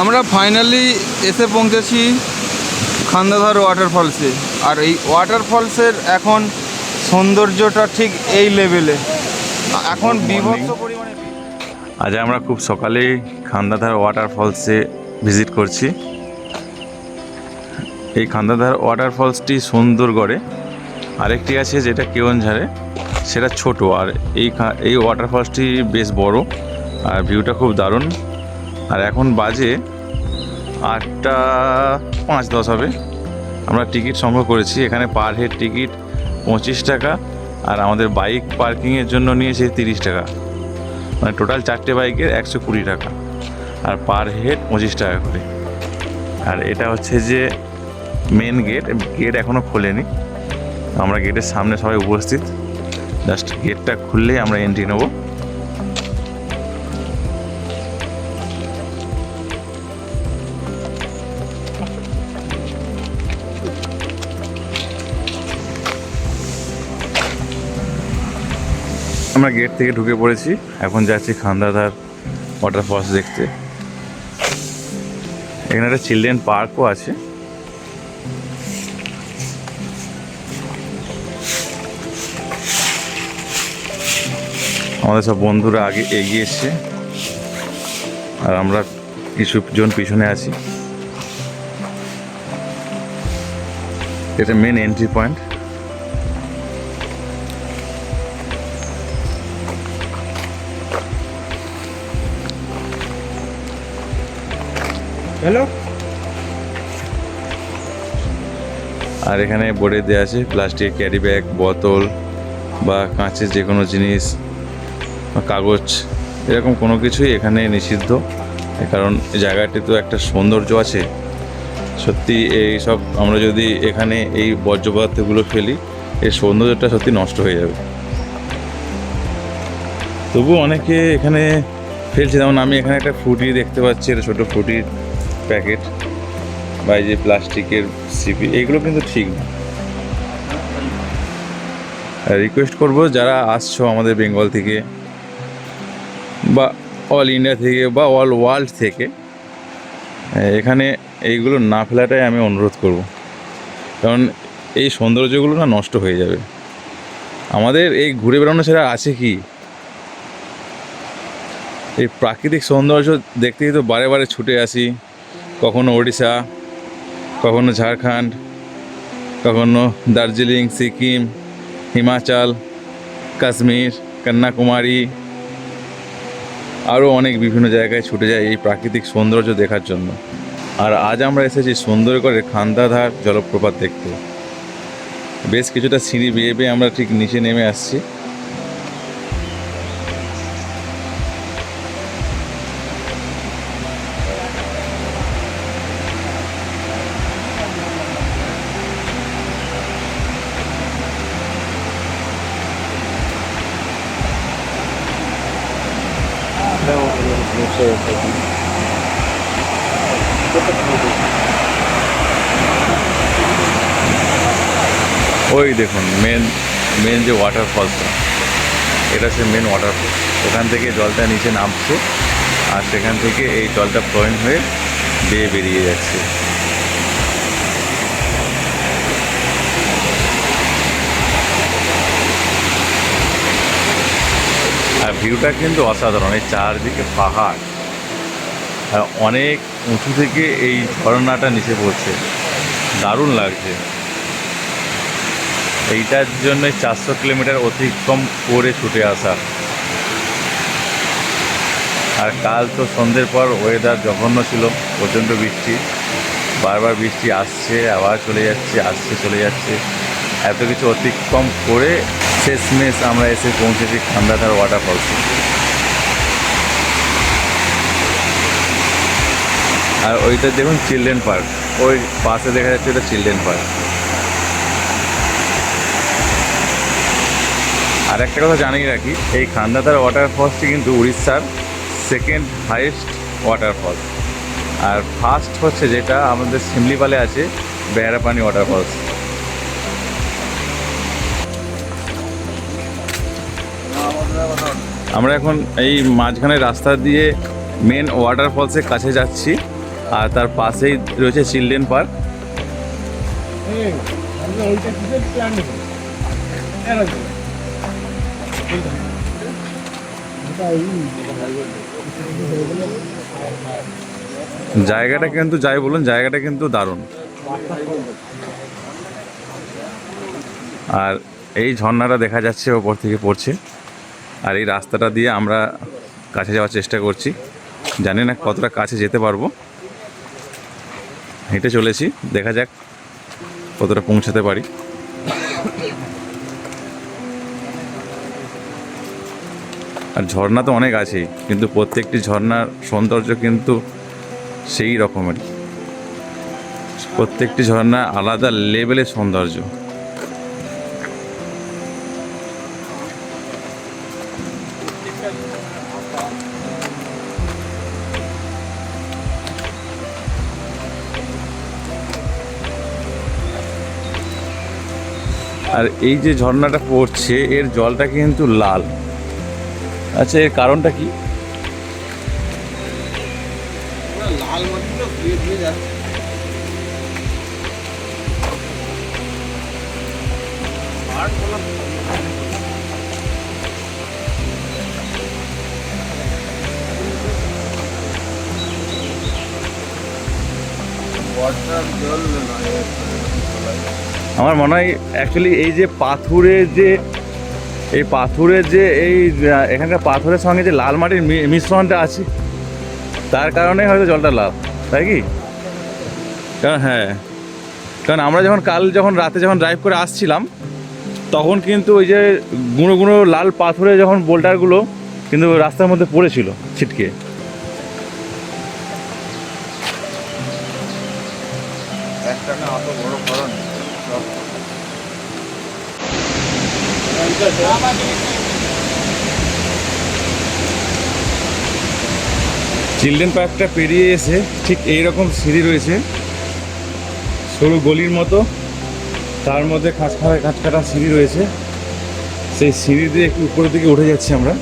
আমরা ফাইনালি এসে পৌঁছেছি খান্দাধার ওয়াটারফলসে। আর এই ওয়াটারফলসের এখন সৌন্দর্যটা ঠিক এই লেভেলে, এখন বিভৎস পরিমাণে। আজ আমরা খুব সকালেই খান্দাধার ওয়াটারফলসে ভিজিট করছি। এই খান্দাধার ওয়াটারফলসটি সুন্দরগড়ে, আরেকটি আছে যেটা কেওনঝাড়ে, সেটা ছোট। আর এই ওয়াটারফলসটি বেশ বড় আর ভিউটা খুব দারুণ। আর এখন বাজে 8টা 5-10 হবে। আমরা টিকিট সংগ্রহ করেছি। এখানে পার হেড টিকিট 25 টাকা, আর আমাদের বাইক পার্কিংয়ের জন্য নিয়েছে 30 টাকা। মানে টোটাল 4টে বাইকের 120 টাকা, আর পার হেড 25 টাকা করে। আর এটা হচ্ছে যে মেন গেট এখনও খোলেনি। আমরা গেটের সামনে সবাই উপস্থিত, জাস্ট গেটটা খুললেই আমরা এন্ট্রি নেব। আমরা গেট থেকে ঢুকে পড়েছি, এখন যাচ্ছি খান্দাধার ওয়াটারফলস দেখতে। এখানে একটা চিলড্রেন পার্কও আছে। আমাদের সব বন্ধুরা আগে এগিয়ে এসছে আর আমরা কিছুজন পিছনে আছি। এটা মেন এন্ট্রি পয়েন্ট। হ্যালো। আর এখানে বোর্ডে দেওয়া আছে প্লাস্টিক ক্যারি ব্যাগ, বোতল বা কাঁচের যে কোনো জিনিস বা কাগজ, এরকম কোনো কিছুই এখানে নিষিদ্ধ। কারণ জায়গাটি তো একটা সৌন্দর্য আছে। সত্যি এই সব আমরা যদি এখানে এই বর্জ্য পদার্থগুলো ফেলি, এই সৌন্দর্যটা সত্যি নষ্ট হয়ে যাবে। তবু অনেকে এখানে ফেলছে। যেমন আমি এখানে একটা ফ্রুটি দেখতে পাচ্ছি, একটা ছোটো ফ্রুটির প্যাকেট বা এই যে প্লাস্টিকের সিপি, এইগুলো কিন্তু ঠিক না। রিকোয়েস্ট করব, যারা আসছো আমাদের বেঙ্গল থেকে বা অল ইন্ডিয়া থেকে বা অল ওয়ার্ল্ড থেকে, এখানে এইগুলো না ফেলাটাই আমি অনুরোধ করব। কারণ এই সৌন্দর্যগুলো না নষ্ট হয়ে যাবে। আমাদের এই ঘুরে বেড়ানো ছাড়া আছে কি? এই প্রাকৃতিক সৌন্দর্য দেখতেই তো বারে বারে ছুটে আসি। কখনো ওড়িশা, কখনো ঝাড়খণ্ড, কখনো দার্জিলিং, সিকিম, হিমাচল, কাশ্মীর, কন্যাকুমারী, আরও অনেক বিভিন্ন জায়গায় ছুটে যায় এই প্রাকৃতিক সৌন্দর্য দেখার জন্য। আর আজ আমরা এসেছি সুন্দরগড়ের খান্দাধার জলপ্রপাত দেখতে। বেশ কিছুটা সিঁড়ি বেয়ে বেয়ে আমরা ঠিক নিচে নেমে আসছি। ওই দেখুন মেন যে ওয়াটারফলসটা, এটা হচ্ছে মেন ওয়াটারফল। ওখান থেকে জলটা নিচে নামছে আর সেখান থেকে এই জলটা ফ্লোয়িং হয়ে বেয়ে বেরিয়ে যাচ্ছে। আর ভিউটা কিন্তু অসাধারণ। এই চারদিকে পাহাড় আর অনেক উঁচু থেকে এই ঝর্ণাটা নিচে পড়ছে, দারুণ লাগছে। এইটার জন্য 400 কিলোমিটার অতিক্রম করে ছুটে আসা। আর কাল তো সন্ধ্যের পর ওয়েদার জঘন্য ছিল, প্রচণ্ড বৃষ্টি, বারবার বৃষ্টি আসছে আবার চলে যাচ্ছে, আসছে চলে যাচ্ছে। এত কিছু অতিক্রম করে শেষমেশ আমরা এসে পৌঁছেছি খান্দাধার ওয়াটারফলসে। আর ওইটা দেখুন চিলড্রেন পার্ক, ওই পাশে দেখা যাচ্ছে ওটা চিলড্রেন পার্ক। আর একটা কথা জানিয়ে রাখি, এই খান্দাধার ওয়াটারফলসটি কিন্তু উড়িষ্যার সেকেন্ড হাইয়েস্ট ওয়াটারফল। আর ফার্স্ট হচ্ছে যেটা আমাদের শিমলিপালে আছে, বেহারাপানি ওয়াটারফলস। আমরা এখন এই মাঝখানে রাস্তা দিয়ে মেন ওয়াটারফলসের কাছে যাচ্ছি, আর তার পাশেই রয়েছে চিলড্রেন পার্ক। জায়গাটা কিন্তু যাই বলুন, জায়গাটা কিন্তু দারুণ। আর এই ঝর্ণাটা দেখা যাচ্ছে ওপর থেকে পড়ছে, আর এই রাস্তাটা দিয়ে আমরা কাছে যাওয়ার চেষ্টা করছি। জানি না কতটা কাছে যেতে পারবো, হেঁটে চলেছি, দেখা যাক কতটা পৌঁছাতে পারি। আর ঝর্ণা তো অনেক আছেই, কিন্তু প্রত্যেকটি ঝর্ণার সৌন্দর্য কিন্তু সেই রকমের, প্রত্যেকটি ঝর্ণা আলাদা লেভেলের সৌন্দর্য। আর এই যে ঝর্ণাটা পড়ছে এর জলটা কিন্তু লাল। আচ্ছা, এর কারণটা কি? লাল মাটি তো ধুয়ে ধুয়ে যাচ্ছে। আমার মনে হয় অ্যাকচুয়ালি এই যে পাথরের যে এখানকার পাথরের সঙ্গে যে লাল মাটির মিশ্রণটা আছে, তার কারণে হয়তো জলটা লাল, তাই কি? কারণ হ্যাঁ, কারণ আমরা যখন রাতে ড্রাইভ করে আসছিলাম, তখন কিন্তু ওই যে গুঁড়ো গুঁড়ো লাল পাথরে যখন বোল্ডারগুলো কিন্তু রাস্তার মধ্যে পড়েছিল ছিটকে। একটা না অত বড় কারণ চিলড্রেন পার্কটা পেরিয়ে এসে ঠিক এইরকম সিঁড়ি রয়েছে, সরু গলির মতো, তার মধ্যে খাঁচকাটা সিঁড়ি রয়েছে। সেই সিঁড়ি দিয়ে একটু উপরের দিকে উঠে যাচ্ছি আমরা।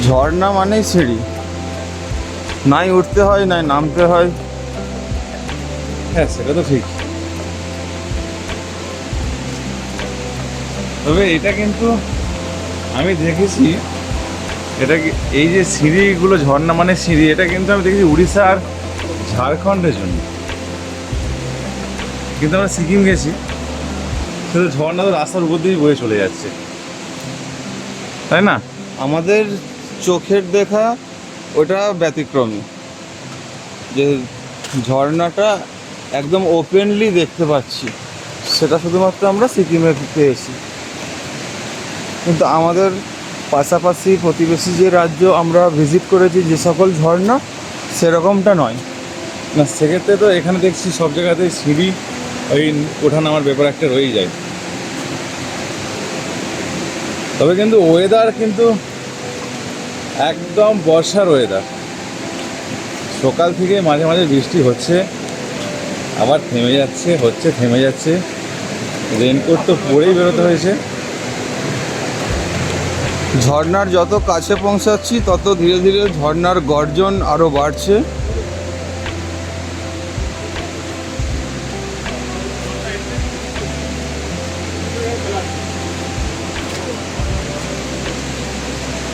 ঝর্ণা মানেই সিঁড়ি, নাই উঠতে হয় নাই নামতে হয়। হ্যাঁ, সেটা তো ঠিক। তবে এটা কিন্তু আমি দেখেছি, এটা এই যে সিঁড়িগুলো, ঝর্ণা মানে সিঁড়ি, এটা কিন্তু আমি দেখেছি উড়িষ্যা আর ঝাড়খণ্ডের জন্য। কিন্তু আমরা সিকিম গেছি, শুধু ঝর্ণা তো রাস্তার উপর দিয়েই বয়ে চলে যাচ্ছে, তাই না? আমাদের চোখের দেখা ওটা ব্যতিক্রমী, যে ঝর্ণাটা একদম ওপেনলি দেখতে পাচ্ছি, সেটা শুধুমাত্র আমরা সিকিমে পেয়েছি। কিন্তু আমাদের পাশাপাশি প্রতিবেশী যে রাজ্য আমরা ভিজিট করেছি, যে সকল ঝর্ণা, সেরকমটা নয়। না, সেক্ষেত্রে তো এখানে দেখছি সব জায়গাতেই সিঁড়ি, ওই ওঠানামার ব্যাপার একটা রয়েই যায়। তবে কিন্তু ওয়েদার কিন্তু একদম বর্ষার ওয়েদার। সকাল থেকে মাঝে মাঝে বৃষ্টি হচ্ছে, আবার থেমে যাচ্ছে, হচ্ছে থেমে যাচ্ছে। রেনকোট তো পরেই বেরোতে হয়েছে। ঝর্ণার যত কাছে পৌঁছাচ্ছি তত ধীরে ধীরে ঝর্ণার গর্জন আরও বাড়ছে।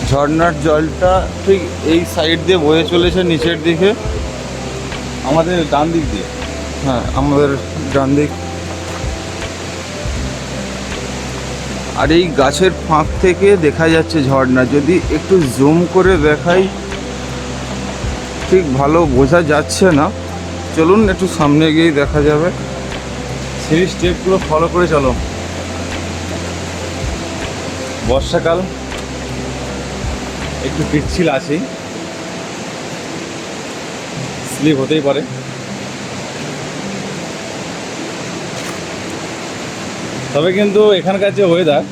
ঝর্ণার জলটা ঠিক এই সাইড দিয়ে বয়ে চলেছে নিচের দিকে, আমাদের ডান দিক দিয়ে। হ্যাঁ, আমাদের ডান দিক। আর এই গাছের ফাঁক থেকে দেখা যাচ্ছে ঝর্ণা। যদি একটু জুম করে দেখাই, ঠিক ভালো বোঝা যাচ্ছে না, চলুন একটু সামনে গিয়েই দেখা যাবে। সেই স্টেপগুলো ফলো করে চলো। বর্ষাকাল, একটু পিচ্ছিল আছেই, স্লিপ হতেই পারে। তবে কিন্তু এখানকার যে ওয়েদার,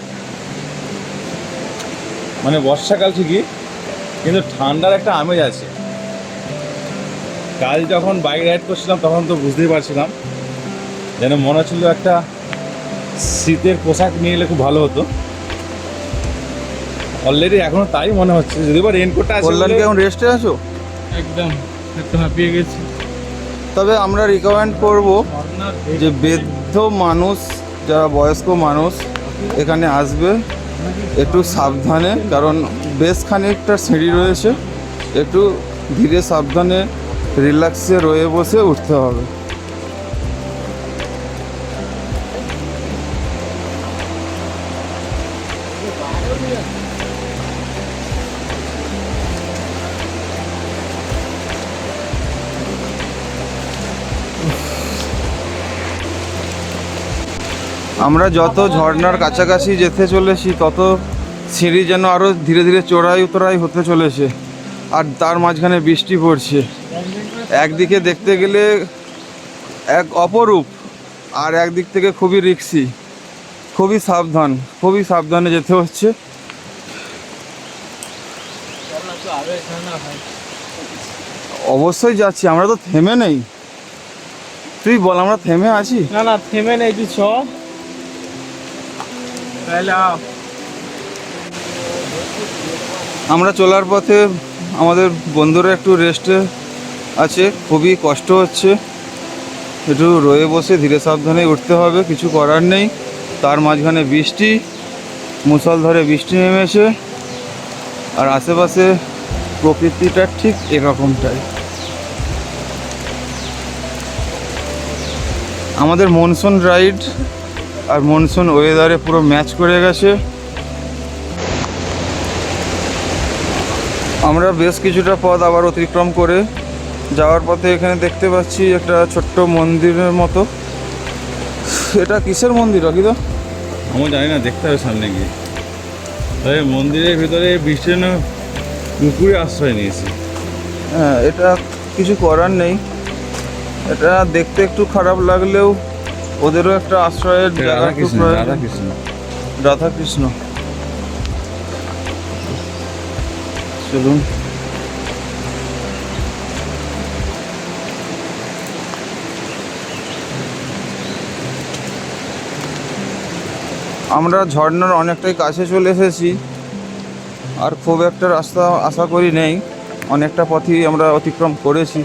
মানে বর্ষাকাল ঠিকই, কিন্তু ঠান্ডার একটা আমেজ আছে। কাল যখন বাইক রাইড করছিলাম তখন তো বুঝতেই পারছিলাম যেন মনে হচ্ছিল একটা শীতের পোশাক নিয়ে এলে খুব ভালো হতো। অলরেডি এখনো তাই মনে হচ্ছে, যদিও বা রেনকোটটা আছে কল্যাণ বলে- কি এখন রেস্টে আছো? একদম একটু হাঁপিয়ে গেছি। তবে আমরা রিকমেন্ড করব যে বৃদ্ধ মানুষ, যারা বয়স্ক মানুষ এখানে আসবে একটু সাবধানে, কারণ বেশ খানিকটা সিঁড়ি রয়েছে, একটু ধীরে সাবধানে রিল্যাক্সে রয়ে বসে উঠতে হবে। আমরা যত ঝর্ণার কাছাকাছি যেতে চলেছি তত সিঁড়ি যেন আরও ধীরে ধীরে চড়াই উতরাই হতে চলেছে, আর তার মাঝখানে বৃষ্টি পড়ছে। একদিকে দেখতে গেলে এক অপরূপ, আর একদিক থেকে খুবই রিস্কি, খুবই সাবধানে যেতে হচ্ছে। অবশ্যই যাচ্ছি, আমরা তো থেমে নেই। তুই বল, আমরা থেমে আছি? না না, থেমে নেই, তুই চ তাহলে আও। আমরা চলার পথে আমাদের বন্ধুরা একটু রেস্টে আছে, খুবই কষ্ট হচ্ছে, একটু রয়ে বসে ধীরে সাবধানে উঠতে হবে, কিছু করার নেই। তার মাঝখানে বৃষ্টি, মুষলধারে বৃষ্টি নেমেছে, আর আশেপাশে প্রকৃতিটা ঠিক এরকমটাই। আমাদের মনসুন রাইড আর মনসুন ওয়েদারে পুরো ম্যাচ করে গেছে। আমরা বেশ কিছুটা পথ আবার অতিক্রম করে যাওয়ার পথে এখানে দেখতে পাচ্ছি একটা ছোট্ট মন্দিরের মতো। এটা কিসের মন্দির অকিদা? আমি জানি না, দেখতে হবে সামনে গিয়ে। তবে মন্দিরের ভিতরে বৃষ্টির জন্য পুকুরে আশ্রয় নিয়েছি। হ্যাঁ, এটা কিছু করার নেই, এটা দেখতে একটু খারাপ লাগলেও ওদেরও একটা আশ্রয়ের জায়গা একটু প্রয়োজন। রাধাকৃষ্ণ। রাধাকৃষ্ণ। চলুন। আমরা ঝর্ণার অনেকটাই কাছে চলে এসেছি, আর খুব একটা রাস্তা আশা করি নেই, অনেকটা পথই আমরা অতিক্রম করেছি,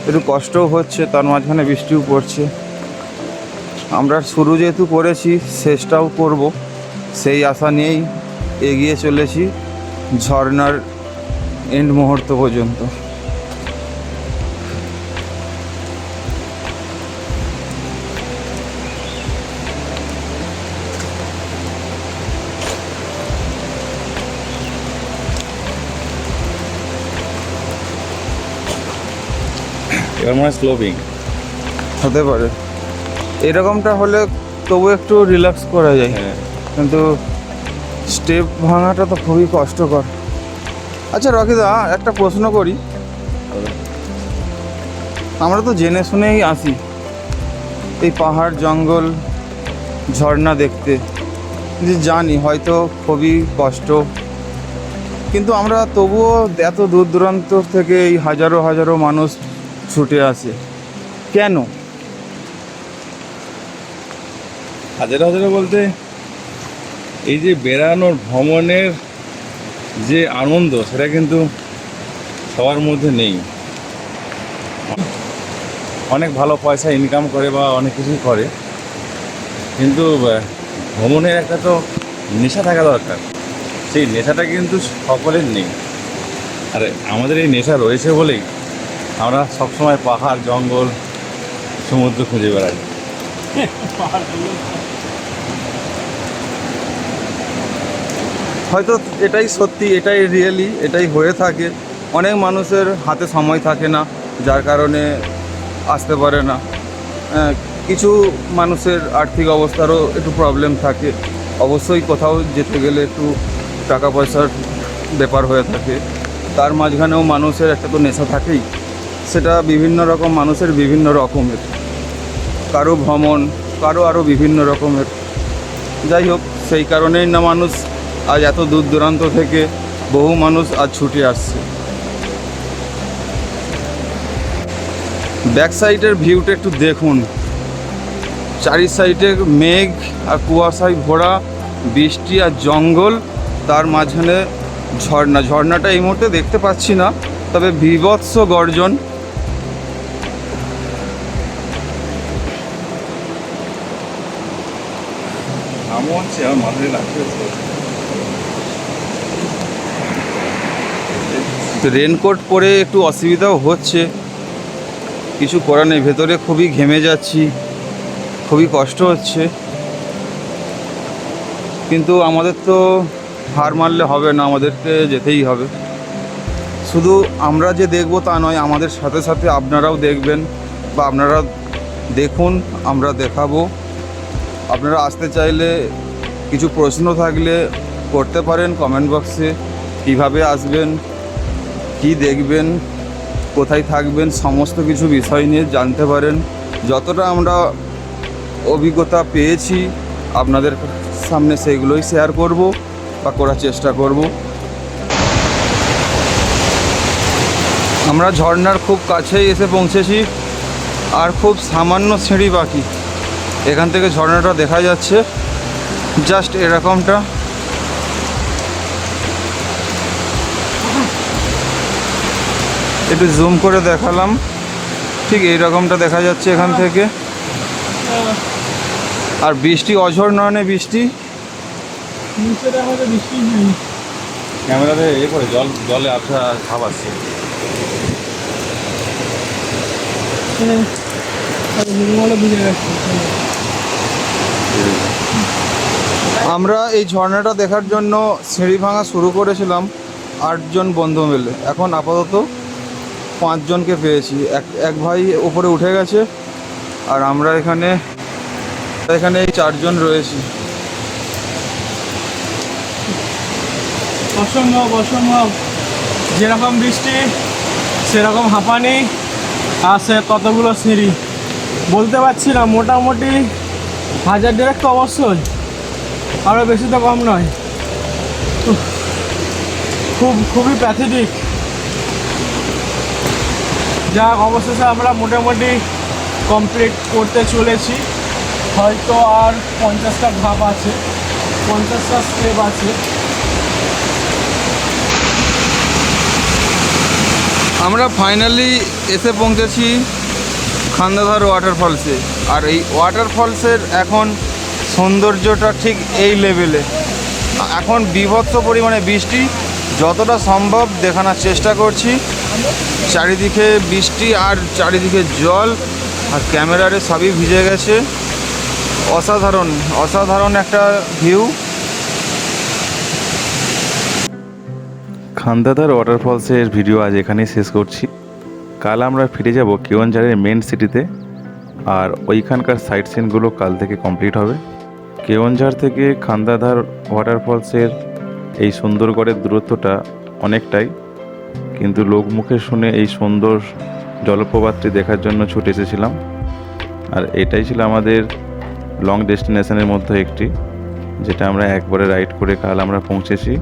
একটু কষ্টও হচ্ছে, তার মাঝখানে বৃষ্টিও পড়ছে। আমরা শুরু যেহেতু করেছি শেষটাও করব, সেই আশা নিয়েই এগিয়ে চলেছি ঝর্ণার এন্ড মুহূর্ত পর্যন্ত। এবার মনে হয় স্লোপিং। হতে পারে, এরকমটা হলে তবু একটু রিল্যাক্স করা যায়, হ্যাঁ, কিন্তু স্টেপ ভাঙাটা তো খুবই কষ্টকর। আচ্ছা রকিদা, একটা প্রশ্ন করি, আমরা তো জেনে শুনেই আসি এই পাহাড় জঙ্গল ঝর্ণা দেখতে, যে জানি হয়তো খুবই কষ্ট, কিন্তু আমরা তবুও এত দূর দূরান্ত থেকে এই হাজারো হাজারো মানুষ ছুটে আসে কেন? হাজারে হাজারে বলতে এই যে বেড়ানোর ভ্রমণের যে আনন্দ, সেটা কিন্তু সবার মধ্যে নেই। অনেক ভালো পয়সা ইনকাম করে বা অনেক কিছুই করে, কিন্তু ভ্রমণের একটা তো নেশা থাকা দরকার। সেই নেশাটা কিন্তু সকলের নেই, আর আমাদের এই নেশা রয়েছে বলেই আমরা সবসময় পাহাড় জঙ্গল সমুদ্র খুঁজে বেড়াই। হয়তো এটাই সত্যি, এটাই রিয়েলি, এটাই হয়ে থাকে। অনেক মানুষের হাতে সময় থাকে না, যার কারণে আসতে পারে না। কিছু মানুষের আর্থিক অবস্থারও একটু প্রবলেম থাকে, অবশ্যই কোথাও যেতে গেলে একটু টাকা পয়সার ব্যাপার হয়ে থাকে। তার মাঝখানেও মানুষের একটা তো নেশা থাকেই, সেটা বিভিন্ন রকম মানুষের বিভিন্ন রকমের, কারো ভ্রমণ, কারো আরও বিভিন্ন রকমের। যাই হোক, সেই কারণেই না মানুষ আজ এত দূর দূরান্ত থেকে বহু মানুষ আজ ছুটে আসছে। ব্যাক সাইডের ভিউটা একটু দেখুন, চারি সাইডে মেঘ আর কুয়াশায় ভরা, বৃষ্টি আর জঙ্গল, তার মাঝখানে ঝর্ণাটা এই মুহূর্তে দেখতে পাচ্ছি না, তবে বীভৎস গর্জন। আমও হচ্ছে আমার মাথায় লাগছে। রেনকোট পরে একটু অসুবিধাও হচ্ছে, কিছু করার নেই। ভেতরে খুবই ঘেমে যাচ্ছি, খুবই কষ্ট হচ্ছে, কিন্তু আমাদের তো হার মানলে হবে না, আমাদেরকে যেতেই হবে। শুধু আমরা যে দেখব তা নয়, আমাদের সাথে সাথে আপনারাও দেখবেন বা আপনারা দেখুন, আমরা দেখাবো। আপনারা আসতে চাইলে কিছু প্রশ্ন থাকলে করতে পারেন কমেন্ট বক্সে। কীভাবে আসবেন, কি দেখবেন, কোথায় থাকবেন, সমস্ত কিছু বিষয় নিয়ে জানতে পারেন। যতটা আমরা অভিজ্ঞতা পেয়েছি আপনাদের সামনে সেইগুলোই শেয়ার করব বা করার চেষ্টা করব। আমরা ঝর্ণার খুব কাছেই এসে পৌঁছেছি, আর খুব সামান্য সিঁড়ি বাকি। এখান থেকে ঝর্ণাটা দেখা যাচ্ছে, জাস্ট এরকমটা। একটু জুম করে দেখালাম, ঠিক এই রকমটা দেখা যাচ্ছে এখান থেকে। আর বৃষ্টি অঝড় নয়, বৃষ্টি নিচে দেখা যায় বৃষ্টি নেই। ক্যামেরাতে করে জলে আবছা ভাব আসছে। বুঝে গেছে। আমরা এই ঝর্ণাটা দেখার জন্য সিঁড়ি ভাঙা শুরু করেছিলাম 8 জন বন্ধু মিলে। এখন আপাতত 5 জনকে পেয়েছি। এক ভাই উপরে উঠে গেছে, আর আমরা এখানে এই 4 জন রয়েছি। অসম্ভব। যেরকম বৃষ্টি সেরকম হাঁপানি, আর সে কতগুলো সিঁড়ি বলতে পারছি না, মোটামুটি 1000 ডেরেক তো অবশ্যই, আরও বেশি তো কম নয়। খুবই প্যাথেটিক। যাক, অবশেষে আমরা মোটামুটি কমপ্লিট করতে চলেছি। হয়তো আর 50টা ধাপ আছে, 50টা স্টেপ আছে। আমরা ফাইনালি এসে পৌঁছেছি খান্দাধার ওয়াটারফলসে। আর এই ওয়াটারফলসের এখন সৌন্দর্যটা ঠিক এই লেভেলে। এখন বীভৎস পরিমাণে বৃষ্টি, যতটা সম্ভব দেখানোর চেষ্টা করছি। চারিদিকে বৃষ্টি আর চারিদিকে জল, আর ক্যামেরারে সবই ভিজে গেছে। অসাধারণ একটা ভিউ। খান্দাধার ওয়াটারফলসের ভিডিও আজ এখানেই শেষ করছি। কাল আমরা ফিরে যাব কেওনঝাড়ের মেন সিটিতে, আর ওইখানকার সাইট সিনগুলো কাল থেকে কমপ্লিট হবে। কেওনঝাড় থেকে খান্দাধার ওয়াটারফলসের এই সুন্দরগড়ের দূরত্বটা অনেকটাই, কিন্তু লোকমুখে শুনে এই সুন্দর জলপ্রপাতটি দেখার জন্য ছুটে এসেছিলাম। আর এটাই ছিল আমাদের লং ডেস্টিনেশনের মধ্যে একটি, যেটা আমরা একবারে রাইড করে কাল আমরা পৌঁছেছি।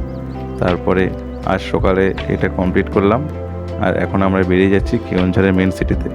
তারপরে আজ সকালে এটা কমপ্লিট করলাম, আর এখন আমরা বেরিয়ে যাচ্ছি কেওনঝাড়ের মেন সিটিতে।